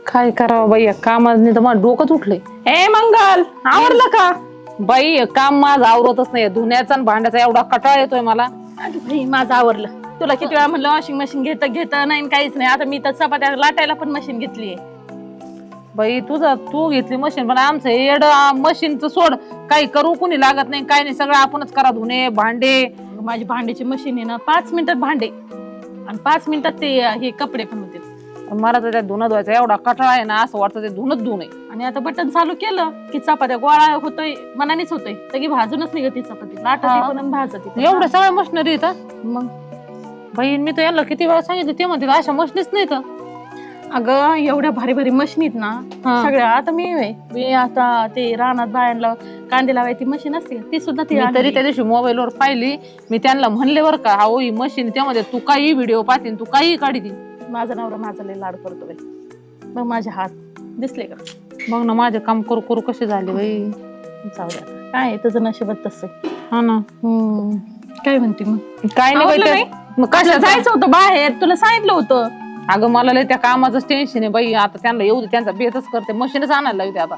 काय करावं बाई या कामाने तर मला डोकंच उठलंय. ए मंगल आवरलं का? बाई हे काम माझं आवरतच नाही. धुण्याचा आणि भांड्याचा एवढा कटाळा येतोय मला. भाई माझं आवरलं. तुला किती वेळा म्हणलं वॉशिंग मशीन घेता नाही काहीच नाही. आता मी तर चपात्या लाटायला पण मशीन घेतलीये. बाई तू घेतली मशीन पण आमचं एड मशीनचं सोड. काही करू कुणी लागत नाही काही नाही. सगळं आपणच करा. धुणे भांडे. माझी भांड्याची मशीन आहे ना 5 मिनिटात भांडे आणि 5 मिनिटात ते हे कपडे पण होते. मला तर त्या धुणं धुवायचा एवढा कटाळा आहे ना असं वाटतं ते धुणच धुणे. आणि आता बटन चालू केलं की चपात्या गोळा होतोय मनानेच होतोय. सगळी भाजूनच निघत ती चपाती लाटती पण आणि भाजती. एवढ्या सगळ्या मशिनरी येतात मग बाई मी तर यांना किती वेळा सांगितलं ते म्हणते अशा मशीनच नाही तर. अगं एवढ्या भारी भारी मशीन आहेत ना सगळ्या. आता मी आता ते रानात बायांना कांदे लावायची मशीन असते ती सुद्धा ती तरी त्या दिवशी मोबाईलवर पाहिली. मी त्यांना म्हणले बरं का हो ही मशीन त्यामध्ये तू काही व्हिडिओ पाहतीन तू काही काढी. माझा नवरा माझा लय लाड करतो बाई. मग माझे हात दिसले का? मग ना माझे काम करू करू कसे झाले बाई. जाऊ द्या काय तुझं नशिबात तसं. हा ना. काय म्हणते मग? काय नाही. मग कसं जायचं होतं बाहेर तुला सांगितलं होतं. अगं मला लय त्या कामाचं टेन्शन आहे बाई. आता त्यांना येऊ दे त्यांचा बेतच करते. मशीनच आणायला लावते आता.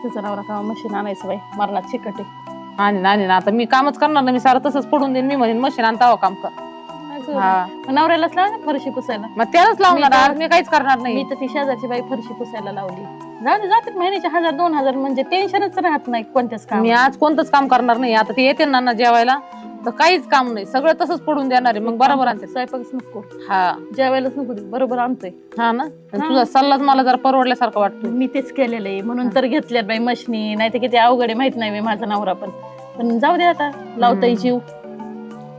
तुझा नवरा का मशीन आणायचं बाई मरणात चिकट आहे. आणि आता मी कामच करणार ना. मी सारं तसंच पडून देईन. मी म्हणेन मशीन आणता काम कर. नवऱ्यालाच लाव ना फरशी पुसायला. मग त्यालाच लावणार मी काहीच करणार नाही. मी तर ती शेजारची बाई फरशी पुसायला लावली. जाते महिन्याचे 1000-2000 म्हणजे टेन्शनच राहत नाही कोणत्याच काम. मी आज कोणतंच काम करणार नाही. आता ते येते ना जेवायला तर काहीच काम नाही. सगळं तसंच पडून देणार आहे. मग बरोबर आणते. स्वयंपाकच नको. हा जेवायलाच नको बरोबर आणतोय. हा ना. तुझा सल्लाच मला जरा परवडल्यासारखं वाटतो. मी तेच केलेलं आहे म्हणून तर घेतल्यात बाई मशनी. नाही तर किती अवघड आहे माहित नाही माझा नवरा पण जाऊ दे आता लावताय जीव.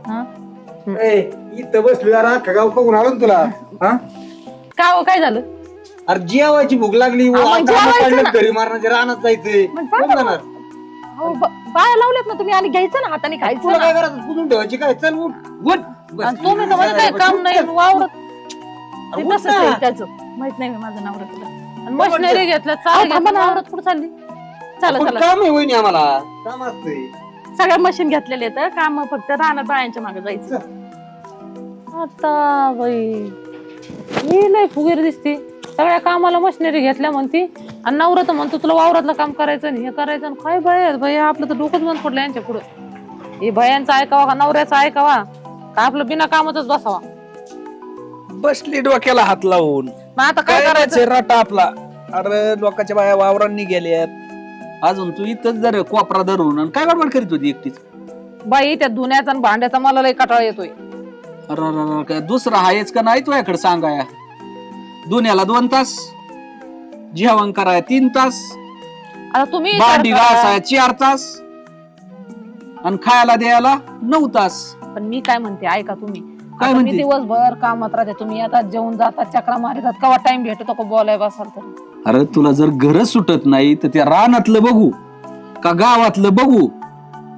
हा इथं बसली जरा खगाव बघून आलो ना तुला. का हो काय झालं? अरे जेवायची भूक लागली. घरी मारण्याच्या रानात जायचंय. कोण जाणार? बाया लावल्यात ना तुम्ही आणि घ्यायचं ना हाताने खायचं. तुला काय करायचं? पुसून ठेवायची काय? चल उठ उठ. तुम्ही तर म्हणजे काय काम नाही वावरत. तसंच आहे त्याचं. माहित नाही माझा नवरा तुला. मशिनरी घेतलं चालेल. वावरत कुठं चालली? चला काम आहे वहिनी आम्हाला. काम असतंय. सगळ्या मशीन घेतलेले तर काम फक्त राहणार बायांच्या मागे जायचं. आता बाई ही लय फुगीर दिसती. सगळ्या कामाला मशिनरी घेतल्या म्हणती आणि नवरा तर म्हणतो तुला वावरातलं काम करायचं आणि हे करायचं. आणि काय भया आपलं तर डोकंच बंद पडलं यांच्या पुढं. हे भयांचं ऐकावा का नवऱ्याचं ऐकावा का आपलं बिना कामातच बसावा. बसली डोक्याला हात लावून. मग आता काय करायचं? रटा आपला. अरे लोकांच्या बाया वावरांनी गेल्यात. अजून तू इथंच जर कोपरा धरून आणि काय बडबड करीत होती एकटीच. बाई त्या धुण्याचा आणि भांड्याचा मला लय कटाळा येतोय. अरे काय दुसरा हायच का नाही तुझ्याकडे सांगाया. दुन्याला 2 तास जेवण कराय 3 तास आता तुम्ही भांडी घासाय 4 तास आणि खायला द्यायला 9 तास. पण मी काय म्हणते ऐका तुम्ही. काय आता मी म्हणते? दिवसभर कामात राहते. तुम्ही आता जेवून जातात चक्रा मारतात केव्हा टाइम भेटतो का बोलाय बसाल तर. अरे तुला जर गरज सुटत नाही तर त्या रानातलं बघू का गावातलं बघू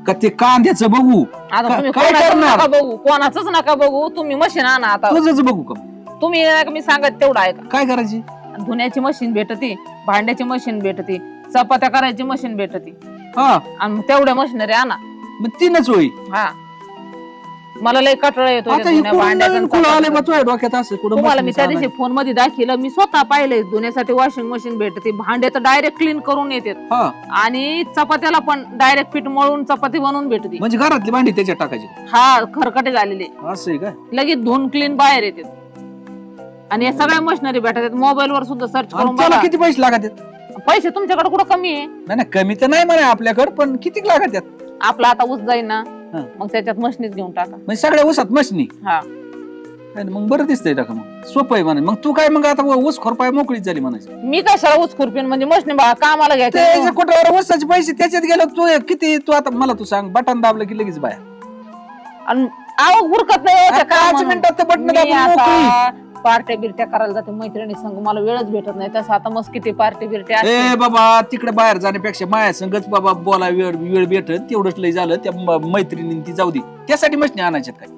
का ते कांद्याचं बघू. आता तुम्ही काय कोणाचंच करणार? नका बघू. कोणाचंच नका बघू. तुम्ही मशीन आणा आता. तुझंच बघू का. तुम्ही मी सांगत तेवढं ऐका. काय करायची? धुण्याची मशीन भेटती. भांड्याची मशीन भेटती. चपात्या करायची मशीन भेटती. हा आणि तेवढ्या मशिनरी आणा. मग 3च होई. हा मला लय कटाळा येतो आता हे कुठून नवीन कुठं आले बा तुझ्या डोक्यात असं कुठं तुम्हाला मी मशीन त्या चालवायची? दिवशी फोन मध्ये दाखिलं. मी स्वतः पाहिलंय धुण्यासाठी वॉशिंग मशीन भेटते. भांडे तर डायरेक्ट क्लीन करून येतात हा आणि चपात्याला पण डायरेक्ट पीठ मळून चपाती बनवून भेटते. म्हणजे घरातली भांडी त्याच्यात टाकायची. हा खरकटे झालेले असं आहे काय? लगेच धुवून क्लीन बाहेर येतात. आणि या सगळ्या मशिनरी भेटतात. मोबाईल वर सुद्धा सर्च करून आणि त्याला बघा. किती पैसे लागत आहेत? पैसे तुमच्याकडे कुठं कमी आहे. नाही कमी तर नाही म्हणा आपल्याकडे पण किती लागत आहेत? आपला आता ऊस जाईल ना हा. मग त्याच्यात मशनीच घेऊन टाका. म्हणजे सगळ्या ऊसात मशनी. हा मग बरं दिसतंय टाका. मग सोपं आहे म्हणा. मग तू काय मग आता ऊस खोरपाय मोकळीच झाली म्हणायचं. मी कशाला ऊस खुरपीन म्हणजे मशनी कामाला त्याच्या घ्यायचं. कुठं ऊसाचे पैसे त्याच्यात गेलं तू किती तू आता मला तू सांग बटन दाबलं की लगेच बाया. आणि आवक उरकत नाही. त्या 5 कामानं. मिनिटात बटन मी दाबून आता मोकळी. पार्ट्या बिरट्या करायला जाते मैत्रिणी संग. मला वेळच भेटत नाही. तसं आता मस्त किती पार्टी बिरट्या ए बाबा तिकडे बाहेर जाण्यापेक्षा माया संगच बाबा बोला वेळ भेटत तेवढंच लय झालं. त्या मैत्रिणी ती जाऊ दे त्यासाठी मशनी आणायच्यात काय.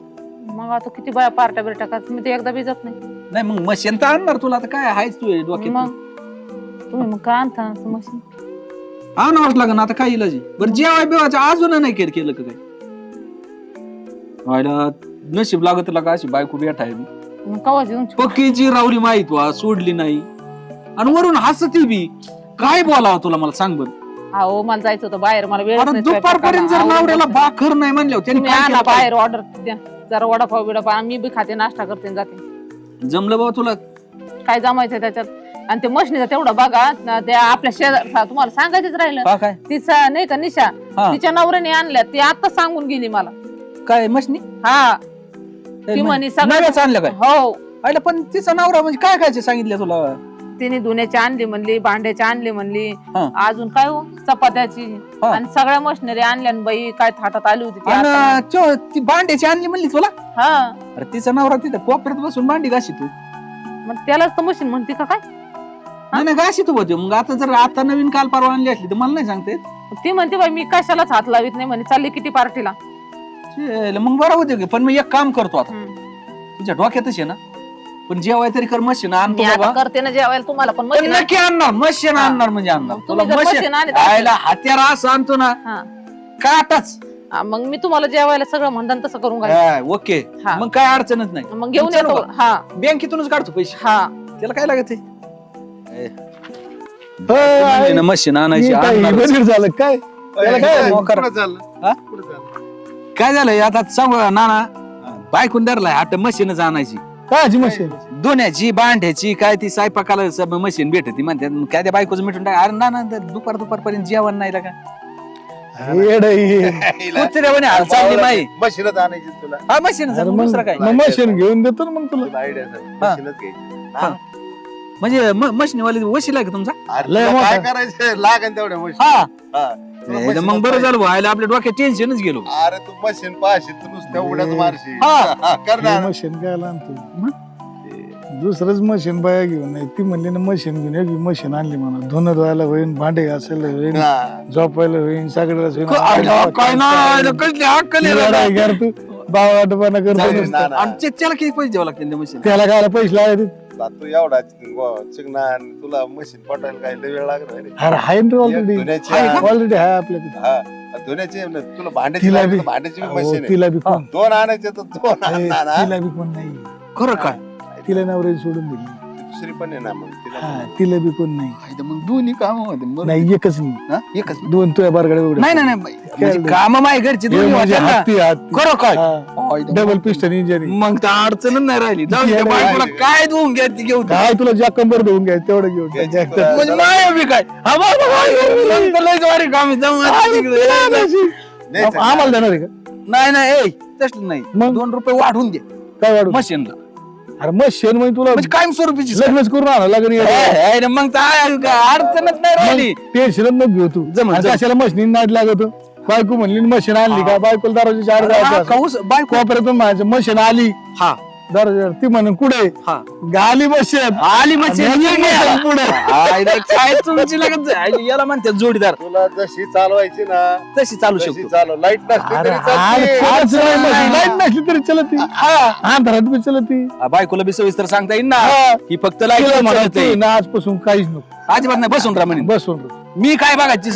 मग आता किती बाया पार्ट्या बिरट्या करतात. मी ते एकदा भिजत नाही. नाही मग मशीन तर आणणार तुला आता काय आहेच तू डोक्यात. मग तुम्ही मग का आणता मशीन? आणावंच लागेल आता काय इलाज. बरं जेवाय बिवायचं अजून नाही केलं का काय? व्हायला नशीब लागत का अशी बायको बेठा आहे. मग कवाची पक्कीची रावली माहित वा सोडली नाही. आणि वरून हसती बी. काय बोलावं तुला मला सांग बरं. अहो मला जायचं होतं बाहेर, मला वेळ अरे दुपारपर्यंत जर नवऱ्याला भाकर नाही म्हणल्यावर त्यांनी तुम्ही काय आणा केलं पाहिजे? बाहेर ऑर्डर द्या जरा वडापाव बिडापाव, मी बी खाते, नाश्ता करते आणि जाते. जमलं बाबा तुला? काय जमायचं त्याच्यात. आणि ते मशनीचं तेवढं बघा त्या आपल्या शेजार, तुम्हाला सांगायचंच राहिलं. हा काय तिचा नाही का निशा, हा. तिच्या नवऱ्याने आणल्या, ती आता सांगून गेली मला. काय मशनी हा ती म्हणे सगळं नव्याच आणलं काय? हो. आयला पण तिचा नवरा म्हणजे काय खायचं सांगितलं तुला? तिने धुण्याची आणली म्हणली, भांड्याची आणली म्हणली, हा. अजून काय हो चपात्याची, हा. आणि सगळ्या मशनरी आणल्या आणि बाई काय थाटात आली होती ती आता. आणि ती भांड्याची आणली म्हणली तुला? हा अरे तिचा नवरा तिथं कोपऱ्यात बसून भांडी घाशी तू. मग त्यालाच तर मशीन म्हणते का काय? नाही घाशी तू होते. मग आता जर आता नवीन काल परवा आणली असली तर मला नाही सांगते. ती म्हणते बाई मी कशालाच हात लावित नाही म्हणे, चालली किती पार्टीला. मग बरं होते की. पण मी एक काम करतो आता, तुझ्या डोक्यातच आहे ना, पण जेवाय तरी कर मशीन आणतो मी आता बाबा. करते ना जेवायला तुम्हाला, पण पण मशीन नक्की आणणार मशीन आणणार म्हणजे आणणार. मग तुला तुम्ही जर मशीन मशीन आणली तर- आयला हत्यार असं आणतो ना हा. काय आताच. मग मी तुम्हाला जेवायला सगळं म्हणतात तसं करून घालते. ओके हा. मग काय अडचणच नाही. मग घेऊन चल येतो. बाबा. हा बँकेतूनच काढतो पैसे. हा त्याला काय लागत मशीन आणायची आणणारच. झालं काय त्याला काय मोकार. हा? काय झालंय आता सांग नाना, बायकून धरलाय आता मशीनच आणायची. काची मशीन धुण्याची भांड्याची काय ती स्वयंपाकाला मशीन भेटती म्हणतात. काय त्या बायकोच मिटून टाक. अरे नाना दुपारपर्यंत जेवण नाही का? कुत्र्यावानी हाल चालली माई. मशीनच आणायची तुला. हा मशीन दुसरं काय. मशीन घेऊन देतो ना मग तुला. तुला आयडिया हा. मशीनच घ्यायची. हा. म्हणजे मशीनवाली वशीला का तुमचा? अरे लय तुला मोठा. काय करायचं लागेल तेवढ्या मशीन. हा हा. तुला मशीनच मग बरं पाहिजे. झालं व्हायला आपल्या डोक्यात टेन्शनच गेलो. अरे तू मशीन पाहशील तू नुसत्या उड्याच मारशील. हा. हा, कर ना. मशीन काय आणतो दुसरंच मशीन बाया घेऊन नाही. ती म्हणली ना मशीन घेऊन ये. मशीन आणली म्हणा, धुणं धुवायला होईन, भांडे घासायला होईन, हा. झोपायला होईन, सगळ्याच होईन. काय नाही कसली अक्कल आहे येडा रे. आहे यार तू बावाटपणा करतो जाऊ दे, नुसतं. ना, ना. आणि त्याला किती पैसे द्यावं लागतील त्या मशीन? त्याला काय पैसे लावायचे? तू एवढा चिकना आणि तुला मशीन पटायला काय लय वेळ लागणार रे. अरे हाय ना ऑलरेडी. धुण्याची आहे का? ऑलरेडी हाय आपल्याकडे. हा. धुण्याची तुला भांड्याची तिला लागली बी तर भांड्याची बी हो, मशीन आहे. तिला बी कोण दोन आणायचे तर दोन आण ना, ना. तिला बी कोण नाही. खरं काय? तिला नवऱ्याने सोडून दिली. दुसरी पण आहे ना मग तिला हा तिला बी कोण नाही. हाय, मग दोन्ही काम होते बरोबर. नाही एकच नाही. हा? एकच दोन तुझ्या बारगडे एवढे. नाही म्हणजे काम माय घरची हे दोन्ही म्हणजे होत्या ना. हत्ती हत्ती. खरं काय? Double piston engine. मग तर अडचणच नाही राहिली. जाऊ दे, त्या नाही, बायकोला नाही. काय धुवून घ्या ती घेऊन. काय तुला ज्या कंबर धुवून घ्याय तेवढं घेऊन टाक. घ्यायची जास्त. तुला. म्हणजे नाही बी काय. हा बाबा, मग तर लय ज्वारी काम आहे. जाऊ आता तिकडे. न्यायचं. आम्हाला देणार आहे का? नाही ए, तसलं नाही. मग? 2 रुपये वाढून दे काय वाढू? मशीनला. अरे मग शेण म्हणजे तुला म्हणजे कायमस्वरूपीची लग्नच करून आणा लग्न मग तर अडचणच नाही राहिली. टेन्शन नको घेऊ तू. जमलं, आणि जमलं. कशाला मशीन नाद लागत. बायको म्हणली मशीन आणली का? बायकोला दरवाजा चार हा, काऊस बायको. कोपऱ्यातून म्हणायचं मशीन आली. हा दरवाजा ती म्हणून कुठे हा गाली मशीन आली मशीन. पुढे काय तुमची लागत जाय. याला म्हणतात जोडीदार. तुला जशी चालवायची ना तशी चालू तशी शकतो. चालव. लाईट नसली अरे तरी चालते. लाईट नसली तरी चलती. अंधारात बी चलती. बायकोला बी सविस्तर सांगता येईल ना. हा. ही फक्त तिला लाईट म्हणायचं म्हणत ना आजपासून काहीच नको. अजिबात नाही. बसून राहा म्हणे. बसून मी काय बघायची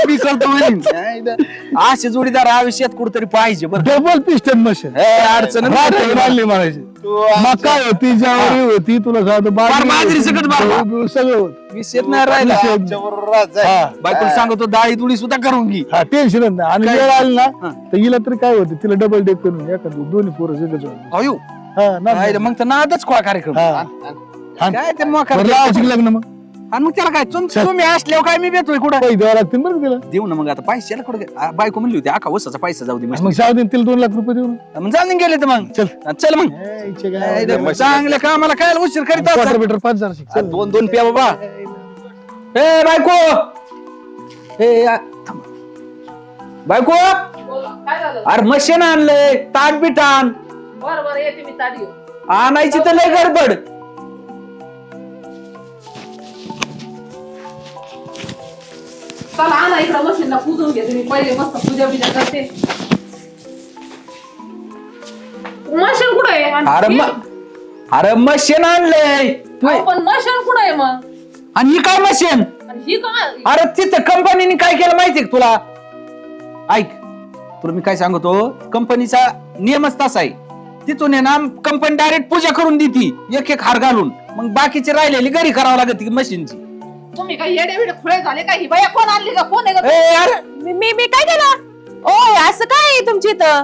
मी करतो म्हणे. असे जोडीदार आयुष्यात कुठेतरी पाहिजे बरं. डबल पिस्टन मशीन अडचण आणली म्हणायची. तू मका होती, ज्वारी होती, तुला सांगतो फार बाजरी सकट मारला. सगळं होत. विषय नाही राहिला. आमच्याबरोबर राहत जाय. हा. बायकोला सांगतो डाळी दुळी सुद्धा करून घे. हा टेन्शनच नाही. आणि काय? वेळ आली ना हा. तर हिला तरी काय होतं, तिला डबल डेक करून एखादं दोन्ही पोरं सगळंच होतं. अयो हा ना. राहिलं मग तर नादच खोळा कार्यक्रम. हा. काय ते मोकार. बरं लावायची लग्न मग आणि मग त्याला काय तुम्ही असल्यावर काय मी भेटतोय कुठं. पैसे द्यावं लागतील बरं का तिला. देऊ ना मग आता पैशाला कुठे. बायको म्हणली होती आका वसाचा पैसा जाऊ दे मग शाळेत तिला 2 लाख रुपये देऊ ना. मग जाऊन गेले तर मग चल. चल मग. ए, इच्छे काय? चांगल्या कामाला काय उशीर करीत असता. क्वार्टर मीटर 5,000 शिक. चल. 2 प्या बाबा. ए बायको. थांब. बायको काय झालं? अरे मशीन आणलंय. ताट बीट आण. बरं बरं येते मी ताट घेऊन. आणायची तर लय गडबड. चला आणा इकडं मशीनला पुजून घेते मी पहिले मस्त पूजा बिजा करते. मशीन कुठं आहे? अरे मशीन आणलंय. अहो, पण मशीन कुठं आहे मग? आणि ही काय मशीन? आणि ही काय? अरे तिथं कंपनीने काय केलं माहितीये का तुला? ऐक तुला मी काय सांगतो. कंपनीचा नियमच तसा आहे. तिथून आहे ना कंपनी डायरेक्ट पूजा करून देती एक हार घालून. मग बाकीची राहिलेली घरी करावं लागत मशीनची. तुम्ही काय येडे बिडे खुळे झाले का? ही बाया कोण आणली का? कोण आहे का? अरे मी काय केलं? ओ असं काय आहे तुमच्या इथं?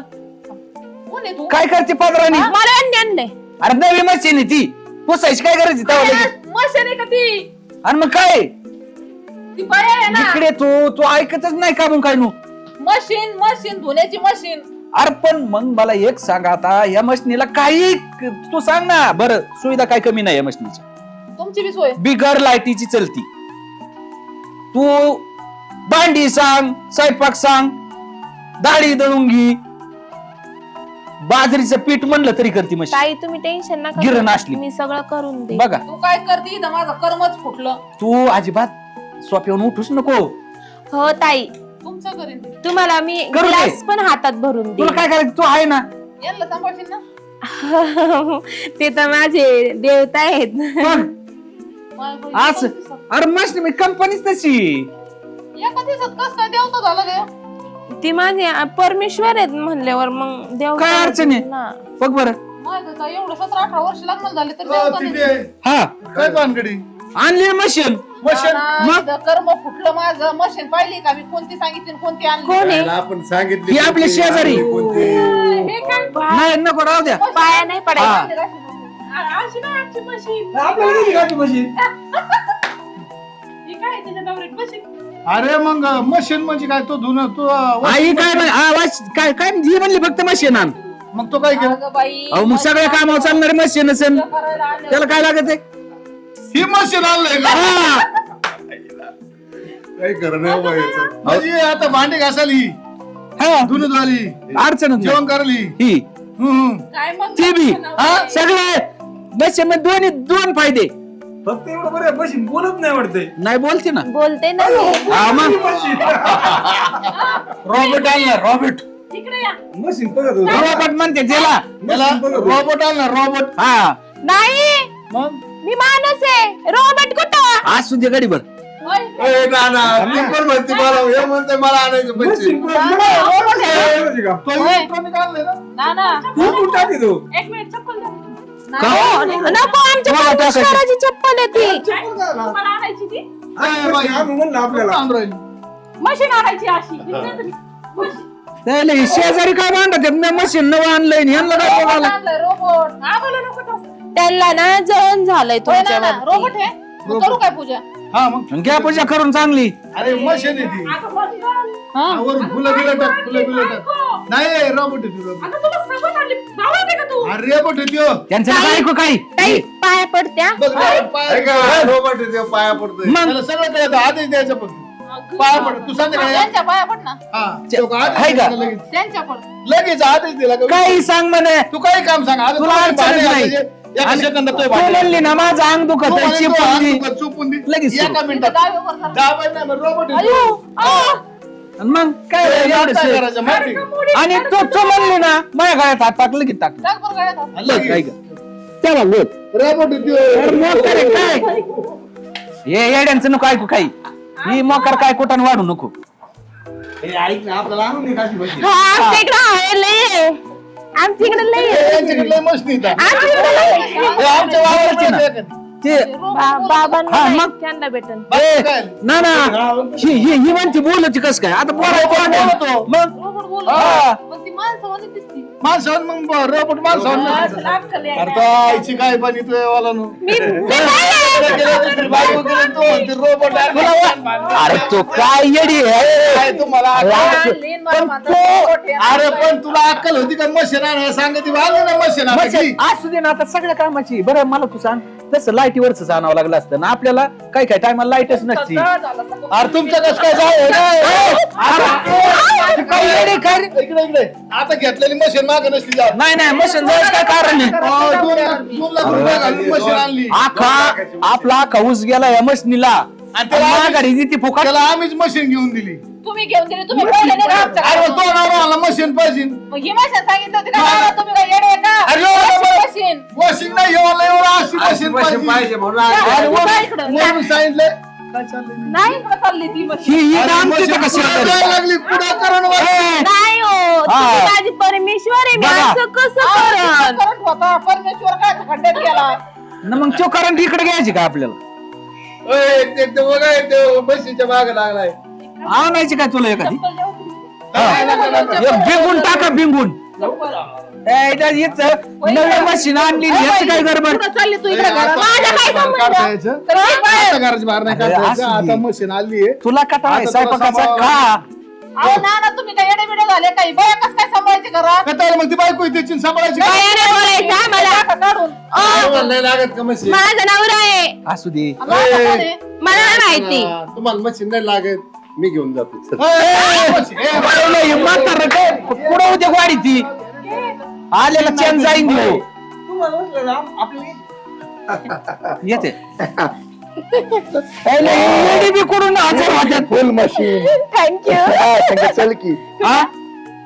कोण आहे तू? काय करते पदरानी? मला अंडे आणले. अरे नवी मशीन आहे ती, पुसायची काय करायची तेव्हा लगेच. मशीन आहे का ती? आणि मग काय ती बाया आहे ना. इकडे तू ऐकतच नाही का मग काय नु? मशीन मशीन धुण्याची मशीन. अरे पण मग मला एक सांग, आता या मशीनीला काही तू सांग ना बरं, सुविधा काय कमी नाही या मशीनीची? तुमची बी सोय. बिगर लाईटीची चलती. तू भांडी सांग, स्वयंपाक सांग, डाळी दळून घे, बाजरीचं पीठ म्हणलं तरी करते मशीन. ताई तुम्ही टेन्शन नका गिरण घेऊ. असली. मी सगळं करून दे. बघा तू काय करते इथं? माझं कर्मच फुटलं. तू अजिबात सोप्यावरून उठूच नको. हो ताई, तुमचं करीन ते. तुम्हाला मी करू दे. ग्लास पण हातात भरून दे. तुला काय करायचं, तू आहे ना. यांना सांभाळशील ना? ते तर माझे देवता आहेत. पण माझ्या बहिणी आज एका दिवसात- अरे मशीन कंपनीच तशी. एका दिवसात कस काय देवता झालं गे? ती माझे परमेश्वर आहेत म्हणल्यावर मग देव काय अडचण आहे? ना. बघ बरं. माझं काय एवढं 17-18 वर्ष लग्न झाले तर देवता नाही. हा काय भानगडी आणली मशीन. नाना, मग? इथं कर्म फुटलं माझं. मशीन पाहिली का मी? कोणती सांगितली आणि कोणती आणली? कोण आहे? आपण सांगितली ही आपली शेजारी. हे काय? नाही नको राहू द्या. पाया नाही पडायचा. हा. अशी नाही आमची मशीन. आपल्याला किती गाठी मशीन? ही काय त्याच्या नवऱ्यात मशीन? अरे मग मशीन म्हणजे काय? तो धुन तो आई काय म्हण- आवाज काय काय ही म्हणली फक्त मशीन आण. मग तो काय केलं? अगं बाई, अहो मग सगळ्या कामावर चालणारी मशीन असेल, करायला आलं. त्याला काय लागत आहे? ही मशीन आणलंय का? हा. काही खरं नाही बाबा याचं. म्हणजे आता भांडी घासाली, हा. धुन धुवाली, अडचणच जेवण नाही. करली. ही काय मग? ती बी नवरा हा, आहे. सगळे मशीन मध्ये दोन फायदे. फक्त एवढं बरं मशीन बोलत नाही वाटतंय. नाही बोलते ना. बोलते ना मी. हा मग रॉबर्ट आणणार, रॉबर्ट. इकडे या. मशीन बघत होतं. रॉबर्ट म्हणते त्याला. त्याला रोबोट आणला, रोबोट. हा नाही, मग मी माणूस आहे. रोबोट कुठं? आज सुद्धा गडीभर. ओय, ए, नाना, ती पण म्हणते मला हे म्हणते मला आणायचं मशीन मशीन. रोबोट आहे माहिती का? तो होय. इलेक्ट्रॉनिक आणलंय ना? नाना, तू कुठं टाकी तू? एक मिनिट चप्पल द्या. का? नको, आमच्या तुम्हाला टाकायची. परमेश्वराची चप्पल आहे ती. तुम्हाला आणायची ती? काय बाई, आम्ही म्हणलं आपल्याला. आणून राहिली. मशीन आणायची अशी. मशीन. त्याला हे शेजारी काय मांडत मशीन नवं आणलंय आणि ह्यांना काय रोबोट बोलायला? आणलंय, रोबोट. आम्हाला नको तसं. त्यांना ना जळण झालंय होय ना, ना, रोबोट तुमच्यावरती. आहे. मग करू काय पूजा? हा मग घ्या पूजा करून चांगली. अरे मशीन आहे ती. आता मशीन. वर फुलं बिलं टाक, फुलं बिलं टाक. नाही रोबोट आहे ती, रोबोट. आता तुला सवय झाली. भावड आहे का तू? अरे रोबोट आहे त्यो. त्यांचं काय ऐकू काय? ताई, पाया पडत्या. बघ ना, पाय- ऐका, रोबोट आहे ते पाया पडतोय. मग त्याला सगळं कळतं, आदेश द्यायचा फक्त. पाया पड, तू सांग ना. त्यांच्या पाया पड ना. हा, तो का आदेश आहे का? दिला लगेच. त्यांच्या पड. लगेच आदेश दिला का? काही सांग म्हणे. तू काही काम सांग. आता तुला तुला अडचणच भांडे नाही. घासायचे, एका आणि सेकंदात तो तू भांडे म्हणली ना माझं अंग तू दुखत म्हणे तो चिपळून हात दे. दुखत, चुपून दे. लगेच सुरू. एका मिनिटात. डावीवर धर. दाबायचं नाही, मग रोबोट आहे अयो, तो. आ. आणि मग काय ते एवढं काय शे- करायचं माहिती आहे? आणि तू म्हणली ना माझ्या गळ्यात हात टाकलं की टाकलं. टाक बरं गळ्यात हात. आणि बघ, लगेच. ऐका. त्याला बोल. रोबोट आहे त्यो. अरे मोकर आहे काय? हे येड्यांचं नको ऐकू काही. ही मोकर काय कुठं वाढू नको. ए, ऐक ना आपल्याला आणून दे काशी मशीन. हा, आमच्या इकडे आहे लय. आमच्या इकडे लय आहे. यांच्याकडे लय मस्त नाही. आमच्या इकडे लय आहे. हे आमच्या वावरची ना. ते बाबांना हा, नाही, मग? त्यांना भेटन. ए, काय? ना ना ही म्हणते बोलची कस काय आता बोलायचं मग रोबोट बोलतो. हा. पण ती माणसावानी दिसती. माणसावर मग रोबोट माणसावर असं अक्कल आहे. अरे तो आईची काय बनितोय वाला नु मी काय आहे? दुसरी बायको केली तू म्हणते रोबोट अरे तो काय येडी आहे. काय तुम्हाला अक्कल? लेन मला पण म्हणतात, तो रोबोट आहे. अरे पण तुला अक्कल होती का मशीन आणायला सांगते आली ना मशीन आणायची. असू दे ना आता सगळ्या कामाची बरं मला तू सांग तसं लाईटीवरच आणावं लागलं असतं ना आपल्याला काय काय टायमाला लाईटच नसती. सगळं झालं, सगळं. अरे तुमचं कसं काय जाय काय येडी काय रे? इकडे इकडे आता घेतलेली मशीन माग नसली जा नाही नाही मशीन जायचं काय कारण आहे. 2 लाख रुपये घालून मशीन आणली आखा आपला आखा ऊस गेला या मशनीला आणि त्याला आम्ही- घरी ती फुकट. त्याला आम्हीच मशीन घेऊन दिली. तुम्ही घेऊन दिली, तुम्ही बोलले नाही का आमच्या अरे घरात? तो नाव मशीन पाहिजे. मग ही मशीन सांगितलं होती का दादा, तुम्ही काय येडे आहे का? अरे एवढं मशीन. वॉशिंग नाही एवढं अशी मशीन मशीन पाहिजे म्हणून अरे आणली. उभा वॉशिंग- इकडं. म्हणून सांगितलं काय चाललंय नाही इकडं चालली ती मशीन. ही अरे आमची मशीन तर कशी पुढं आहे? जायला लागली पुढे करून नाही हो, तुम्ही माझी परमेश्वर आहे. मी बघा. असं कसं करण? करंट होता, परमेश्वर काय खड्ड्यात गेला. ना मग तो करंट इकडे घ्यायची का आपल्याला ते बघा ते म्हशीच्या मागे लागलाय आणायची काय तुला एखादी बिंगून टाका बिंगून नवी मशीन आणली याच काय गडबड कुठं चालली तू इकडे घरात? माझा काय संबंध? काढता यायचं? आता घराची बाहेर नाही काढता यायचं. असू दे. आता मशीन आली आहे. तुला कटा आता स्वयंपाकाचा तुला का अहो ना तुम्ही काय एडे बिडे झाले काही बया कस काय सांभाळायचे घरात कटायला मग ती बायको आहे, त्याची सांभाळायची का? बायाने बोलायचं आम्हाला. काढून तुम्हाला नाही लागत का मशीन माझा नवरा आहे, असू दे मला नाही माहिती. तुम्हाला मशीन नाही लागत मी घेऊन जातो पुढे उद्या गाडी ती आलेला चेन जाईन घेऊ येते कडून हजर होत्यात फुल मशीन थँक्यू. चल की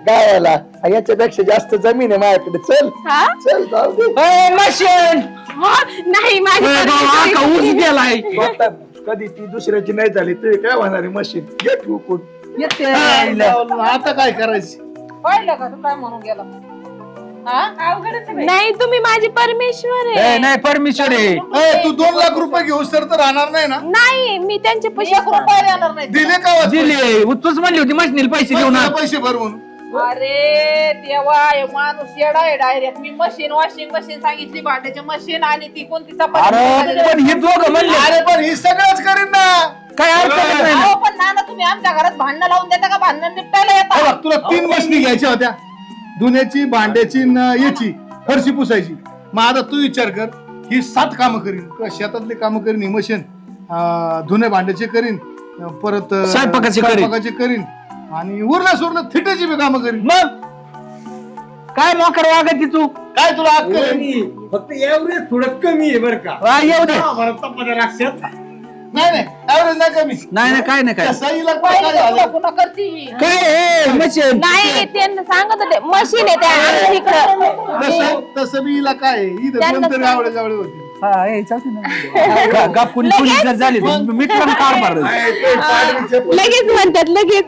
गावाला याच्यापेक्षा जास्त जमीन आहे माझ्याकडे चल हा? चल जाऊ दे मशीन नाही माझी ऊस गेलाय आता कधी ती दुसऱ्याची नाही झाली तू काय होणार आहे मशीन घे ठोकून येते आता काय करायचं? पाहिलं का तू काय म्हणून गेला नाही, तुम्ही माझी परमेश्वर आहे. नाही परमिशन आहे तू 2 लाख रुपये घेऊस तर राहणार नाही ना? नाही, मी त्यांचे पैसे एक रुपया देणार नाही दिले का वाचून? दिले तूच म्हणली होती मशीनीला पैसे देऊ ना पैसे भरवून अरे देवा हे माणूस येडा आहे डायरेक्ट मी मशीन वॉशिंग मशीन सांगितली भांड्याची मशीन आणि ती कोणती अरे पण हे दोघं म्हणले अरे पण ही सगळंच करीन ना. काय अडचण नाही ना. पण नाना तुम्ही आमच्या घरात भांडणं लावून देता का भांडणं निपटायला हे येतात बघ, तुला 3 मशनी घ्यायच्या होत्या, धुण्याची, भांड्याची न याची फरशी पुसायची. मग आता तू विचार कर, ही 7 कामं करीन, शेतातली कामं करीन ही मशीन, धुणे भांड्याचे करीन, परत स्वयंपाकाचे करीन आणि उरलं सुरलं थिटाची बी कामं करीन. मग काय मोकर वागायची तू काय तुला अक्कल आहे? फक्त एवढे थोडं कमी आहे बरं का येऊ दे लक्षात नाही नाही ऍव्हरेज नाही कमी. नाही काय नाही काय तसा हिला काय झालं? पुन्हा करती काय मशीन नाही, त्यांना सांगत होते मशीन आहे त्या इकडं. तसं बी हिला काय आहे? इथं त्यांना कोणतरी आवडे आवडे होते. गप्पून जर झाली मिटलं कार मार लगेच म्हणतात, लगेच.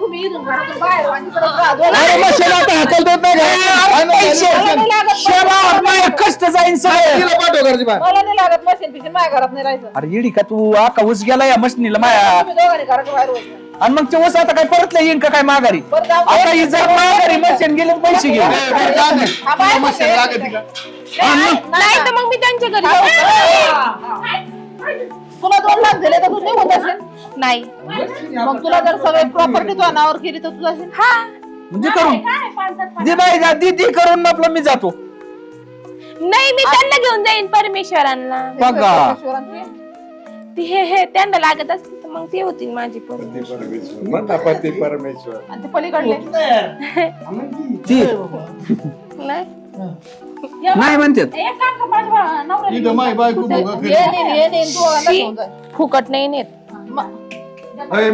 तुम्ही इथून घरातून बाहेर आणि तिकडं कष्ट जाईन सगळं तिला पाठव घरची बाहेर. मला नाही लागत मशीन पिशीन माझ्या घरात नाही राहायचं अरे येडी का तू आका ऊस गेला या मशीनीला माया तुम्ही दोघांनी घराच्या बाहेर व्हायचं. आणि मग ते ऊस आता काय परतलं येईन का काय माघारी बरं जाऊ दे. आता ही जर माघारी मशीन गेली तर पैसे घेऊ बरं, जा दे. हा, बाहेर तुला मशीन बसेल. लागते का? नाही तर मग मी त्यांच्या घरी जाऊ. तुला 2 लाख दिले तर तू निघून जाशील नाही. मग तुला जर सगळे प्रॉपर्टी तुझ्या नावावर केली तर तू जाशील हा, म्हणजे करून दे बाई जा दी करून आपलं मी जातो नाही, मी त्यांना घेऊन जाईन परमेश्वरांना. बघा ते हे त्यांना लागत असते तर मग ते होतील माझी परमेश्वर. पती परमेश्वर आणि ते पलीकडले ती नाही, नाही म्हणतात एक काम कर माझ्या नवऱ्याला इथं माय बायको भोगा करीन. ये नेन तू दोघांना घेऊन जाय. फुकट नाही नेत.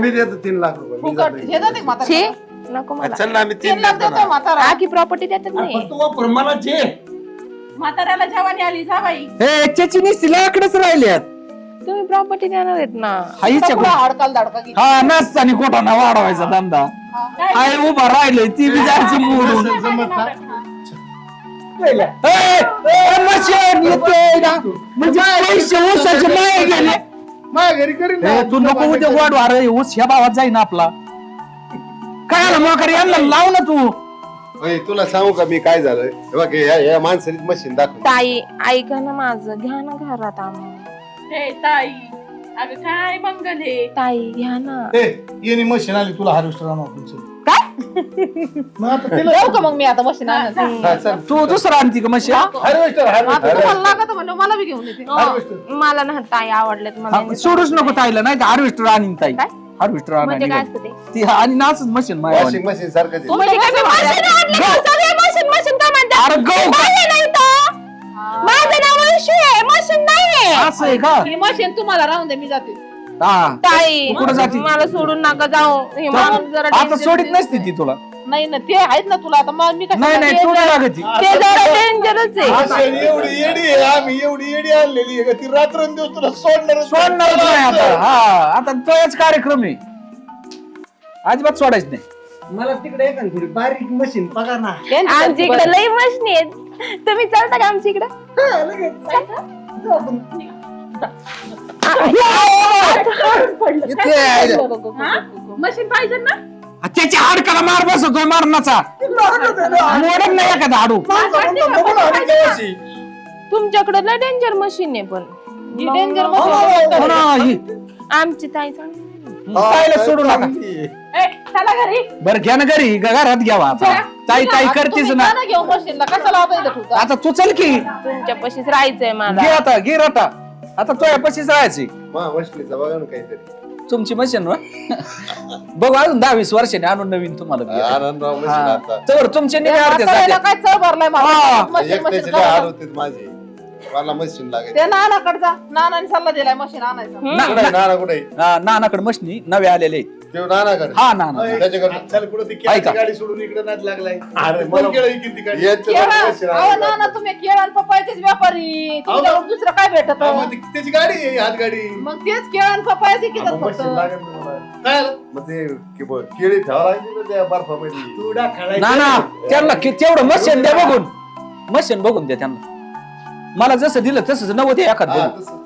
मी देतो 3 लाख रुपये मी फुकट जातो. हे जाते का म्हातारा? छे, नको मला. चल ना आम्ही 3 3 लाख लाख देतो देतो म्हातारा आखी प्रॉपर्टी देतात नाही. फक्त वापर मनाचे म्हाताऱ्याला जेवणी आली जा बाई हे त्याची निस्ती लाकडच राहिल्यात तुम्ही प्रॉपर्टी देणार आहेत ना. हाईच्या पुढं हडकाल धडका घे. हा नसता आणि कोटाना वाढवायचा धंदा हाय उभा राहिले ती बी जायचं मोडून जमत ना? मशीन येतोय ना म्हणजे पैसे ऊसाचे माये गेले माझ्या घरी करीन ना. तू नको उद्या वाढ अरे ऊस ह्या भावात जाईन आपला काय आला मोकर यांना लाव ना तू ओय, तुला सांगू का मी काय झालंय हे बघ या माणसाने मशीन दाखव ताई, ऐका ना माझं, घ्या ना घरात आम्हाला. हे ताई अगं काय मंगल हे ताई घ्या ना. ए, येणी मशीन आली तुला हार्वेस्टर आणू आपण चल. मग आता तिला जाऊ का मग मी आता मशीन आणत हा, चल. तू दुसरा आणती का मशीन हार्वेस्टर आता तुम्हाला लागत म्हणलं मला बी घेऊन येते हार्वेस्टर मला ना ताई आवडलेत मला. हा, सोडूच नको ताईला नाही तर हार्वेस्टर आणीन ताई काय? हार्वेस्टर म्हणजे काय आणीन असतं ते? ती आणि नाचच मशीन माझ्या वॉशिंग मशीन सारखं ते. म्हणजे काय मी मशीन आणली का? सगळे मशीन मशीन का म्हणतात? अरे गहू का? माझं नाही तर. माझं नाव वैशू आहे, मशीन नाहीये. असं आहे का ही मशीन तुम्हाला राहून दे मी जाते हा ताई, तू कुठं जाती? मला सोडून नका जाऊ. हे माणूस जरा आता danger सोडित दिसतोय. नसती ती तुला नाही ना ते आहेत ना तुला आता मग मी नाही नाही तू नाही लागत ती. ते जरा डेंजरच आहे. मशीन एवढी येडी आहे, आम्ही एवढी येडी आणलेली आहे का ती रात्रंदिवस तुला सोडणारच नाही आता हा आता तोच कार्यक्रम आहे अजिबात सोडायच नाही मला तिकडे एक थोडी बारीक मशीन बघा ना आमच्या इकडे लई मशीन आहेत. तुम्ही चालता का आमच्या इकडं मशीन पाहिजे ना त्याच्या हाडकाला मार बसतोय मारणाचा मोडत नाही एखादा हाडू. तुमच्याकडे लय डेंजर मशीन आहे पण डेंजर हो ना, ही. आमची ताई चांगली ताईला सोडू नका. चला घरी बरं घ्या ना घरी घरात घ्यावा आता. ताई ताई करतीस ना घेऊ मशीनला कशाला आता इथं ठेवता आता तू चल की तुमच्या पशीच राहायचंय घे मला आता घे रटा आता तुझ्या पशीच राहायची वसलीचा बघा ना काहीतरी तुमची मशीन ना बघू अजून 10-20 वर्षाने आणून नवीन तुम्हाला बी. आनंदराव मशीन हा. आता तर तुमचे निघे अर्धे जाते. काय चळ भरलाय हा. एकट्याचे लय हाल होते माझे मला मशीन लागायची ते नानाकडे जा नानाने सल्ला दिलाय मशीन आणायचा कुठे नाना कुठे नानाकडे मशनी नवे आलेले ते नानाकडे हा नाना त्याच्याकडे चल कुठं ती ऐका. केळाची गाडी सोडून इकडे नाच लागलाय अरे कोण केळं इकीन ती गाडी? याच्यावर मशीन अहो आणायचं. नाना तुम्ही केळण पप्पायचेच व्यापारी तुमच्याकडे दुसरं काय भेटत हा, मग त्याची गाडी आहे हात गाडी मग तेच केळण पप्पायचे की मग मशीन लागेल ना मला. काय आलं? मग ते केळी ठेवा लागली ना त्या बर्फामध्ये तुडा खाळायचा. नाना त्यांना तेवढं मशीन द्या बघून मशीन बघून द्या त्यांना मला जसं दिलं तसंच नव्हते एखाद हा, बघून. तसं.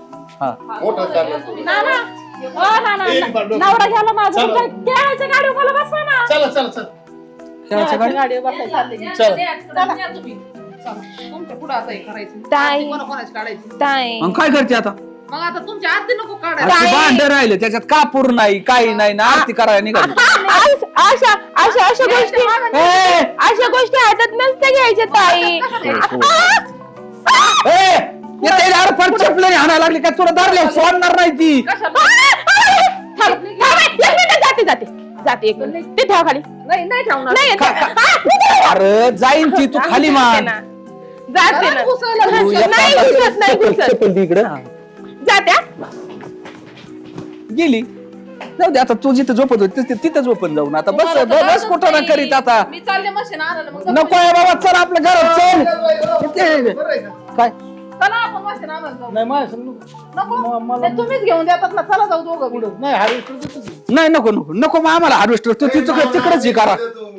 हा मोठं चाललं तो. ए, पांडव. नवरा घ्यायला माझं चला. केळाच्या गाडी मला बसवा ना चला चला चला खेळाच्या गाडी गाडी बसायला चालले मी. चला. तुमच्या पुढे आता हे करायचं ताई कोणाकोणाची काढायची ताई मग काय करते आता मग आता तुमच्या आरती नको अरे काढायला ते भांड राहिले त्याच्यात कापूर नाही काही नाही ना आरती करायला निघाली अशा अशा अशा गोष्टी ए! अशा गोष्टी हातात नसत्या घ्यायच्या ताई चपले हाणायला लागली का तुला धरल्या सोडणार नाही ती जाते जाते जाते एक मिनिट. ते ठेवा खाली नाही नाही ठेवणार नाही अरे जाईन ती तू खाली मान जाते ना तू एक नाही काम कर. घुसत नाही घुसत चप्पल दे इकडं जात्या गेली जाऊ दे आता तू जिथं झोपत होती तिथं झोपून जाऊन आता बस बस कुठं ना करीत आता मी चालले मशीन आणायला मग नको आहे बाबा चल आपल्या घरात चल बरं आहे का? काय चला आपण मशीन आणायला जाऊ नाही माझ्या संग नको. नको नाही, तुम्हीच घेऊन देतात ना चला जाऊ दोघं पुढं. नाही हार्वेस्टर देतोच. नाही नको नको नको मग आम्हाला हार्वेस्टर तू तिकडे तिकडेच हे करा देतो मी.